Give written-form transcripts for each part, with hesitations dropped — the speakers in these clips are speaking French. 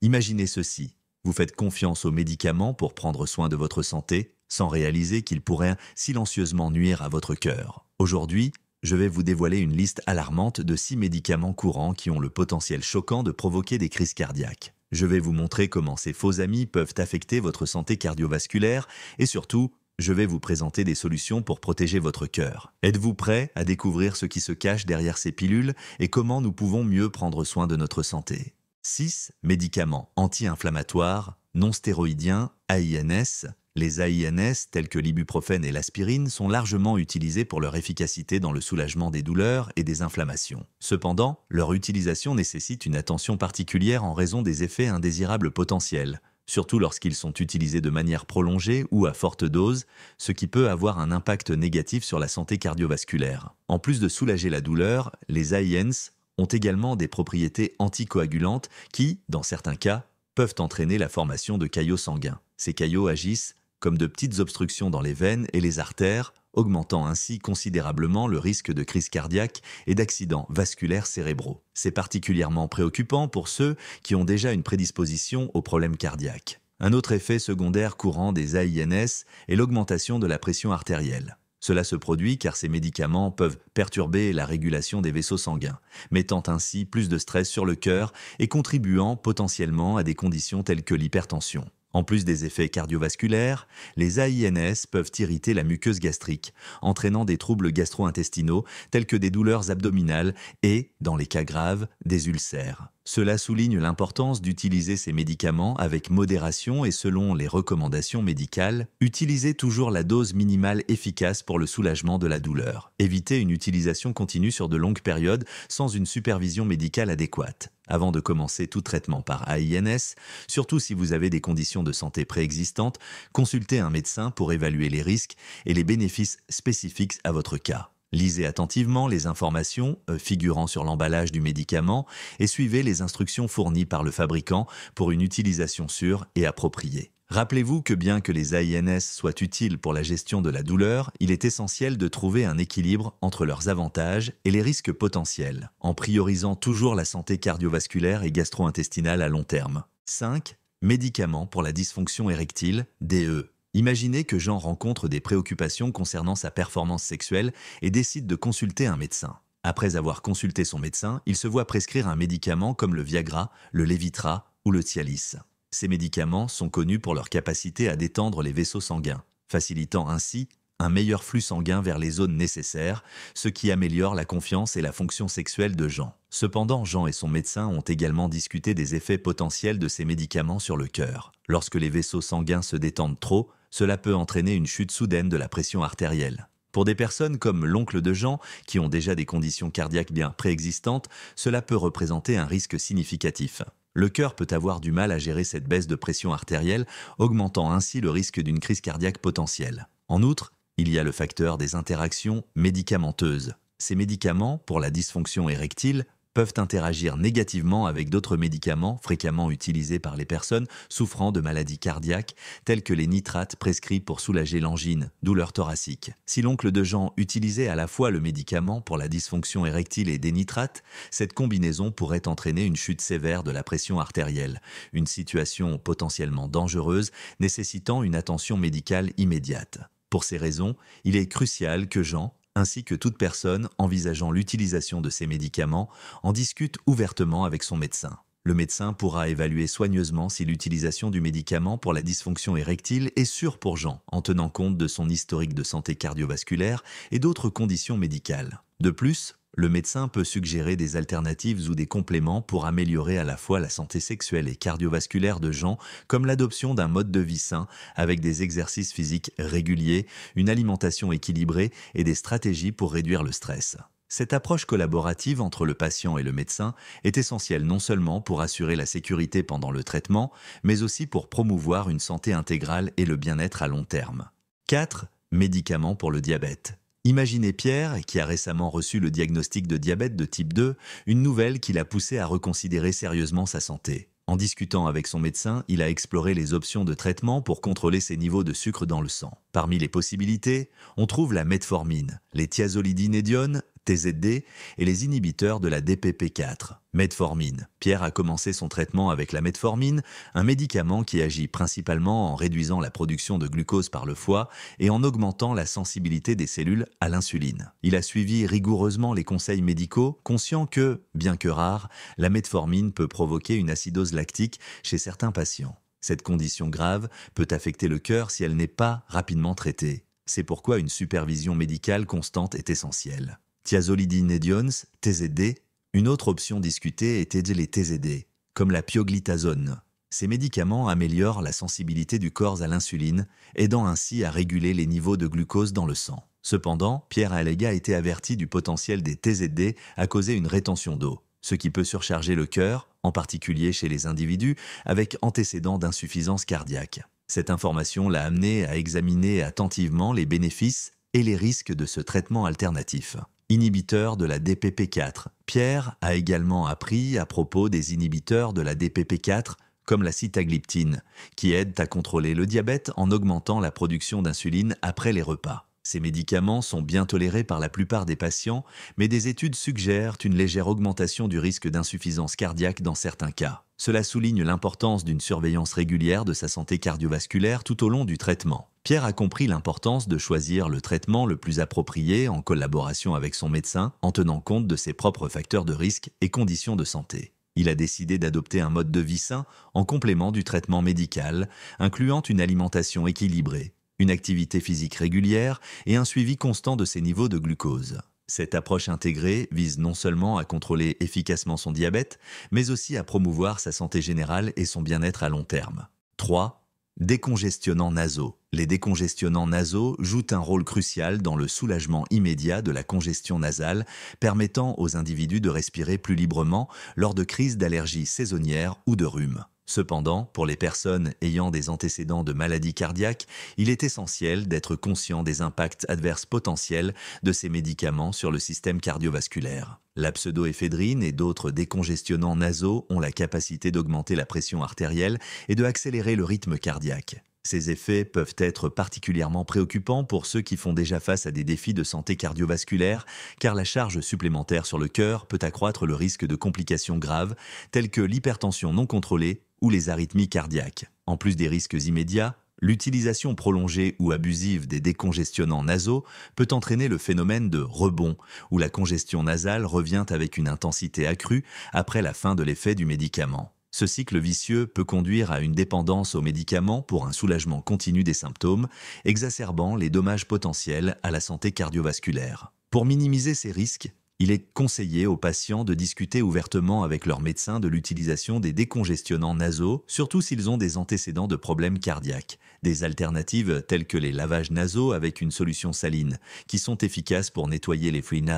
Imaginez ceci, vous faites confiance aux médicaments pour prendre soin de votre santé, sans réaliser qu'ils pourraient silencieusement nuire à votre cœur. Aujourd'hui, je vais vous dévoiler une liste alarmante de 6 médicaments courants qui ont le potentiel choquant de provoquer des crises cardiaques. Je vais vous montrer comment ces faux amis peuvent affecter votre santé cardiovasculaire et surtout, je vais vous présenter des solutions pour protéger votre cœur. Êtes-vous prêt à découvrir ce qui se cache derrière ces pilules et comment nous pouvons mieux prendre soin de notre santé? 6 médicaments anti-inflammatoires, non stéroïdiens, AINS. Les AINS, tels que l'ibuprofène et l'aspirine, sont largement utilisés pour leur efficacité dans le soulagement des douleurs et des inflammations. Cependant, leur utilisation nécessite une attention particulière en raison des effets indésirables potentiels, surtout lorsqu'ils sont utilisés de manière prolongée ou à forte dose, ce qui peut avoir un impact négatif sur la santé cardiovasculaire. En plus de soulager la douleur, les AINS ont également des propriétés anticoagulantes qui, dans certains cas, peuvent entraîner la formation de caillots sanguins. Ces caillots agissent comme de petites obstructions dans les veines et les artères, augmentant ainsi considérablement le risque de crise cardiaque et d'accidents vasculaires cérébraux. C'est particulièrement préoccupant pour ceux qui ont déjà une prédisposition aux problèmes cardiaques. Un autre effet secondaire courant des AINS est l'augmentation de la pression artérielle. Cela se produit car ces médicaments peuvent perturber la régulation des vaisseaux sanguins, mettant ainsi plus de stress sur le cœur et contribuant potentiellement à des conditions telles que l'hypertension. En plus des effets cardiovasculaires, les AINS peuvent irriter la muqueuse gastrique, entraînant des troubles gastro-intestinaux tels que des douleurs abdominales et, dans les cas graves, des ulcères. Cela souligne l'importance d'utiliser ces médicaments avec modération et selon les recommandations médicales, utilisez toujours la dose minimale efficace pour le soulagement de la douleur. Évitez une utilisation continue sur de longues périodes sans une supervision médicale adéquate. Avant de commencer tout traitement par AINS, surtout si vous avez des conditions de santé préexistantes, consultez un médecin pour évaluer les risques et les bénéfices spécifiques à votre cas. Lisez attentivement les informations figurant sur l'emballage du médicament et suivez les instructions fournies par le fabricant pour une utilisation sûre et appropriée. Rappelez-vous que bien que les AINS soient utiles pour la gestion de la douleur, il est essentiel de trouver un équilibre entre leurs avantages et les risques potentiels, en priorisant toujours la santé cardiovasculaire et gastro-intestinale à long terme. 5. Médicaments pour la dysfonction érectile, DE. Imaginez que Jean rencontre des préoccupations concernant sa performance sexuelle et décide de consulter un médecin. Après avoir consulté son médecin, il se voit prescrire un médicament comme le Viagra, le Levitra ou le Cialis. Ces médicaments sont connus pour leur capacité à détendre les vaisseaux sanguins, facilitant ainsi un meilleur flux sanguin vers les zones nécessaires, ce qui améliore la confiance et la fonction sexuelle de Jean. Cependant, Jean et son médecin ont également discuté des effets potentiels de ces médicaments sur le cœur. Lorsque les vaisseaux sanguins se détendent trop, cela peut entraîner une chute soudaine de la pression artérielle. Pour des personnes comme l'oncle de Jean, qui ont déjà des conditions cardiaques bien préexistantes, cela peut représenter un risque significatif. Le cœur peut avoir du mal à gérer cette baisse de pression artérielle, augmentant ainsi le risque d'une crise cardiaque potentielle. En outre, il y a le facteur des interactions médicamenteuses. Ces médicaments, pour la dysfonction érectile, peuvent interagir négativement avec d'autres médicaments fréquemment utilisés par les personnes souffrant de maladies cardiaques, tels que les nitrates prescrits pour soulager l'angine, douleur thoracique. Si l'oncle de Jean utilisait à la fois le médicament pour la dysfonction érectile et des nitrates, cette combinaison pourrait entraîner une chute sévère de la pression artérielle, une situation potentiellement dangereuse nécessitant une attention médicale immédiate. Pour ces raisons, il est crucial que Jean, ainsi que toute personne envisageant l'utilisation de ces médicaments, en discute ouvertement avec son médecin. Le médecin pourra évaluer soigneusement si l'utilisation du médicament pour la dysfonction érectile est sûre pour Jean, en tenant compte de son historique de santé cardiovasculaire et d'autres conditions médicales. De plus, le médecin peut suggérer des alternatives ou des compléments pour améliorer à la fois la santé sexuelle et cardiovasculaire de Jean, comme l'adoption d'un mode de vie sain avec des exercices physiques réguliers, une alimentation équilibrée et des stratégies pour réduire le stress. Cette approche collaborative entre le patient et le médecin est essentielle non seulement pour assurer la sécurité pendant le traitement, mais aussi pour promouvoir une santé intégrale et le bien-être à long terme. 4. Médicaments pour le diabète. Imaginez Pierre, qui a récemment reçu le diagnostic de diabète de type 2, une nouvelle qui l'a poussé à reconsidérer sérieusement sa santé. En discutant avec son médecin, il a exploré les options de traitement pour contrôler ses niveaux de sucre dans le sang. Parmi les possibilités, on trouve la metformine, les thiazolidinedione, TZD, et les inhibiteurs de la DPP4. Metformine. Pierre a commencé son traitement avec la metformine, un médicament qui agit principalement en réduisant la production de glucose par le foie et en augmentant la sensibilité des cellules à l'insuline. Il a suivi rigoureusement les conseils médicaux, conscient que, bien que rare, la metformine peut provoquer une acidose lactique chez certains patients. Cette condition grave peut affecter le cœur si elle n'est pas rapidement traitée. C'est pourquoi une supervision médicale constante est essentielle. Thiazolidinediones, TZD. Une autre option discutée était les TZD, comme la pioglitazone. Ces médicaments améliorent la sensibilité du corps à l'insuline, aidant ainsi à réguler les niveaux de glucose dans le sang. Cependant, Pierre Allega a été averti du potentiel des TZD à causer une rétention d'eau, ce qui peut surcharger le cœur, en particulier chez les individus avec antécédents d'insuffisance cardiaque. Cette information l'a amené à examiner attentivement les bénéfices et les risques de ce traitement alternatif. Inhibiteur de la DPP4. Pierre a également appris à propos des inhibiteurs de la DPP4 comme la sitagliptine, qui aident à contrôler le diabète en augmentant la production d'insuline après les repas. Ces médicaments sont bien tolérés par la plupart des patients, mais des études suggèrent une légère augmentation du risque d'insuffisance cardiaque dans certains cas. Cela souligne l'importance d'une surveillance régulière de sa santé cardiovasculaire tout au long du traitement. Pierre a compris l'importance de choisir le traitement le plus approprié en collaboration avec son médecin, en tenant compte de ses propres facteurs de risque et conditions de santé. Il a décidé d'adopter un mode de vie sain en complément du traitement médical, incluant une alimentation équilibrée, une activité physique régulière et un suivi constant de ses niveaux de glucose. Cette approche intégrée vise non seulement à contrôler efficacement son diabète, mais aussi à promouvoir sa santé générale et son bien-être à long terme. 3. Décongestionnants nasaux. Les décongestionnants nasaux jouent un rôle crucial dans le soulagement immédiat de la congestion nasale, permettant aux individus de respirer plus librement lors de crises d'allergie saisonnière ou de rhume. Cependant, pour les personnes ayant des antécédents de maladies cardiaques, il est essentiel d'être conscient des impacts adverses potentiels de ces médicaments sur le système cardiovasculaire. La pseudoéphédrine et d'autres décongestionnants nasaux ont la capacité d'augmenter la pression artérielle et de accélérer le rythme cardiaque. Ces effets peuvent être particulièrement préoccupants pour ceux qui font déjà face à des défis de santé cardiovasculaire, car la charge supplémentaire sur le cœur peut accroître le risque de complications graves, telles que l'hypertension non contrôlée ou les arythmies cardiaques. En plus des risques immédiats, l'utilisation prolongée ou abusive des décongestionnants nasaux peut entraîner le phénomène de rebond, où la congestion nasale revient avec une intensité accrue après la fin de l'effet du médicament. Ce cycle vicieux peut conduire à une dépendance aux médicaments pour un soulagement continu des symptômes, exacerbant les dommages potentiels à la santé cardiovasculaire. Pour minimiser ces risques, il est conseillé aux patients de discuter ouvertement avec leur médecin de l'utilisation des décongestionnants nasaux, surtout s'ils ont des antécédents de problèmes cardiaques. Des alternatives telles que les lavages nasaux avec une solution saline, qui sont efficaces pour nettoyer les fluides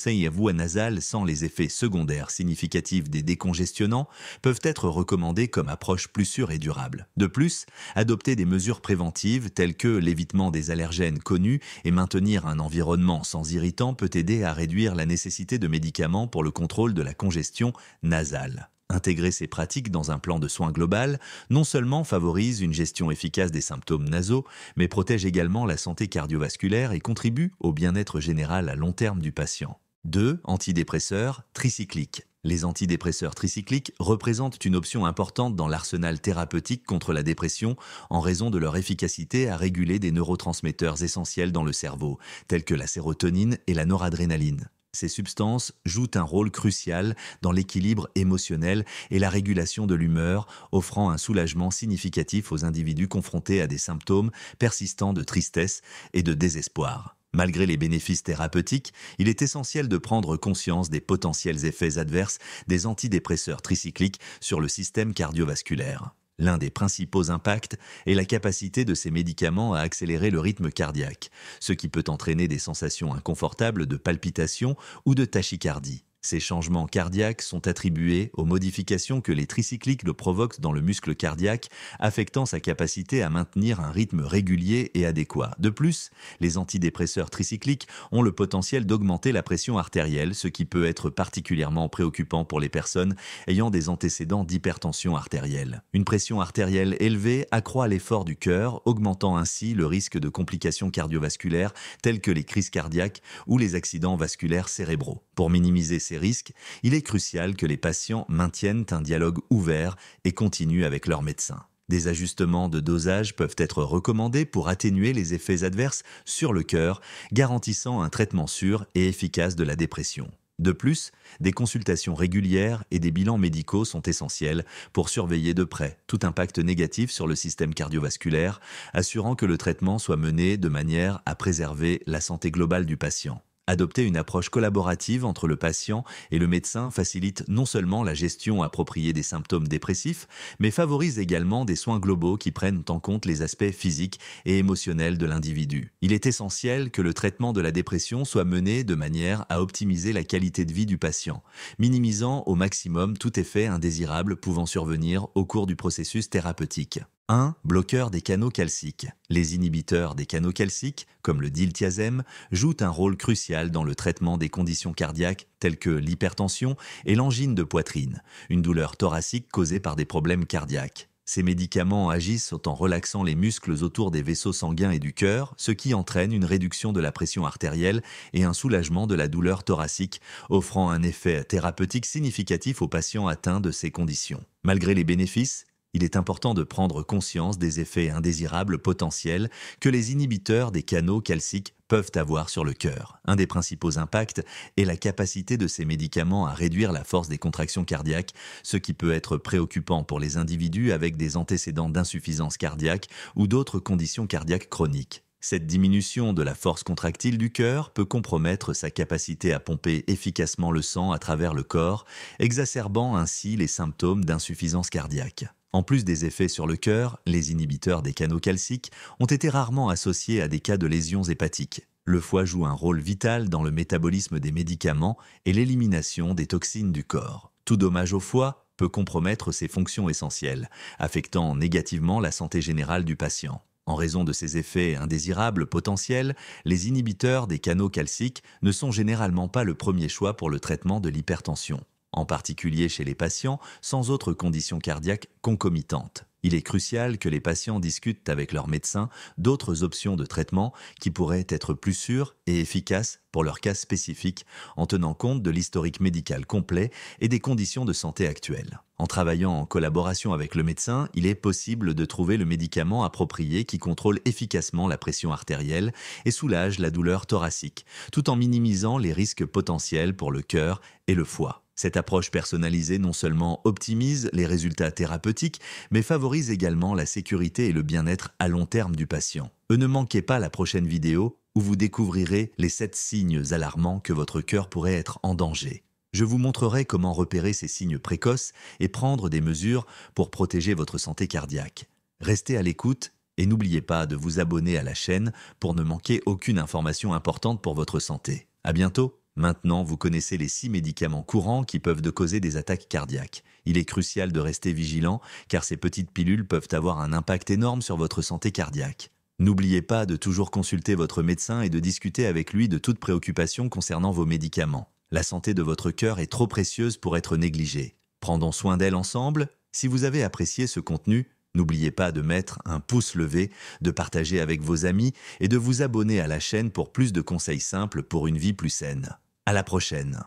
et voies nasales sans les effets secondaires significatifs des décongestionnants, peuvent être recommandées comme approche plus sûre et durable. De plus, adopter des mesures préventives telles que l'évitement des allergènes connus et maintenir un environnement sans irritants peut aider à réduire la nécessité de médicaments pour le contrôle de la congestion nasale. Intégrer ces pratiques dans un plan de soins global non seulement favorise une gestion efficace des symptômes nasaux, mais protège également la santé cardiovasculaire et contribue au bien-être général à long terme du patient. 2. Antidépresseurs tricycliques. Les antidépresseurs tricycliques représentent une option importante dans l'arsenal thérapeutique contre la dépression en raison de leur efficacité à réguler des neurotransmetteurs essentiels dans le cerveau, tels que la sérotonine et la noradrénaline. Ces substances jouent un rôle crucial dans l'équilibre émotionnel et la régulation de l'humeur, offrant un soulagement significatif aux individus confrontés à des symptômes persistants de tristesse et de désespoir. Malgré les bénéfices thérapeutiques, il est essentiel de prendre conscience des potentiels effets adverses des antidépresseurs tricycliques sur le système cardiovasculaire. L'un des principaux impacts est la capacité de ces médicaments à accélérer le rythme cardiaque, ce qui peut entraîner des sensations inconfortables de palpitation ou de tachycardie. Ces changements cardiaques sont attribués aux modifications que les tricycliques le provoquent dans le muscle cardiaque, affectant sa capacité à maintenir un rythme régulier et adéquat. De plus, les antidépresseurs tricycliques ont le potentiel d'augmenter la pression artérielle, ce qui peut être particulièrement préoccupant pour les personnes ayant des antécédents d'hypertension artérielle. Une pression artérielle élevée accroît l'effort du cœur, augmentant ainsi le risque de complications cardiovasculaires telles que les crises cardiaques ou les accidents vasculaires cérébraux. Pour minimiser ces risques, il est crucial que les patients maintiennent un dialogue ouvert et continu avec leur médecin. Des ajustements de dosage peuvent être recommandés pour atténuer les effets adverses sur le cœur, garantissant un traitement sûr et efficace de la dépression. De plus, des consultations régulières et des bilans médicaux sont essentiels pour surveiller de près tout impact négatif sur le système cardiovasculaire, assurant que le traitement soit mené de manière à préserver la santé globale du patient. Adopter une approche collaborative entre le patient et le médecin facilite non seulement la gestion appropriée des symptômes dépressifs, mais favorise également des soins globaux qui prennent en compte les aspects physiques et émotionnels de l'individu. Il est essentiel que le traitement de la dépression soit mené de manière à optimiser la qualité de vie du patient, minimisant au maximum tout effet indésirable pouvant survenir au cours du processus thérapeutique. 1. Bloqueur des canaux calciques. Les inhibiteurs des canaux calciques, comme le diltiazème, jouent un rôle crucial dans le traitement des conditions cardiaques telles que l'hypertension et l'angine de poitrine, une douleur thoracique causée par des problèmes cardiaques. Ces médicaments agissent en relaxant les muscles autour des vaisseaux sanguins et du cœur, ce qui entraîne une réduction de la pression artérielle et un soulagement de la douleur thoracique, offrant un effet thérapeutique significatif aux patients atteints de ces conditions. Malgré les bénéfices, il est important de prendre conscience des effets indésirables potentiels que les inhibiteurs des canaux calciques peuvent avoir sur le cœur. Un des principaux impacts est la capacité de ces médicaments à réduire la force des contractions cardiaques, ce qui peut être préoccupant pour les individus avec des antécédents d'insuffisance cardiaque ou d'autres conditions cardiaques chroniques. Cette diminution de la force contractile du cœur peut compromettre sa capacité à pomper efficacement le sang à travers le corps, exacerbant ainsi les symptômes d'insuffisance cardiaque. En plus des effets sur le cœur, les inhibiteurs des canaux calciques ont été rarement associés à des cas de lésions hépatiques. Le foie joue un rôle vital dans le métabolisme des médicaments et l'élimination des toxines du corps. Tout dommage au foie peut compromettre ses fonctions essentielles, affectant négativement la santé générale du patient. En raison de ces effets indésirables potentiels, les inhibiteurs des canaux calciques ne sont généralement pas le premier choix pour le traitement de l'hypertension, en particulier chez les patients sans autres conditions cardiaques concomitantes. Il est crucial que les patients discutent avec leur médecin d'autres options de traitement qui pourraient être plus sûres et efficaces pour leur cas spécifique, en tenant compte de l'historique médical complet et des conditions de santé actuelles. En travaillant en collaboration avec le médecin, il est possible de trouver le médicament approprié qui contrôle efficacement la pression artérielle et soulage la douleur thoracique, tout en minimisant les risques potentiels pour le cœur et le foie. Cette approche personnalisée non seulement optimise les résultats thérapeutiques, mais favorise également la sécurité et le bien-être à long terme du patient. Ne manquez pas la prochaine vidéo où vous découvrirez les 7 signes alarmants que votre cœur pourrait être en danger. Je vous montrerai comment repérer ces signes précoces et prendre des mesures pour protéger votre santé cardiaque. Restez à l'écoute et n'oubliez pas de vous abonner à la chaîne pour ne manquer aucune information importante pour votre santé. À bientôt! Maintenant, vous connaissez les 6 médicaments courants qui peuvent causer des attaques cardiaques. Il est crucial de rester vigilant car ces petites pilules peuvent avoir un impact énorme sur votre santé cardiaque. N'oubliez pas de toujours consulter votre médecin et de discuter avec lui de toute préoccupation concernant vos médicaments. La santé de votre cœur est trop précieuse pour être négligée. Prendons soin d'elle ensemble. Si vous avez apprécié ce contenu, n'oubliez pas de mettre un pouce levé, de partager avec vos amis et de vous abonner à la chaîne pour plus de conseils simples pour une vie plus saine. À la prochaine.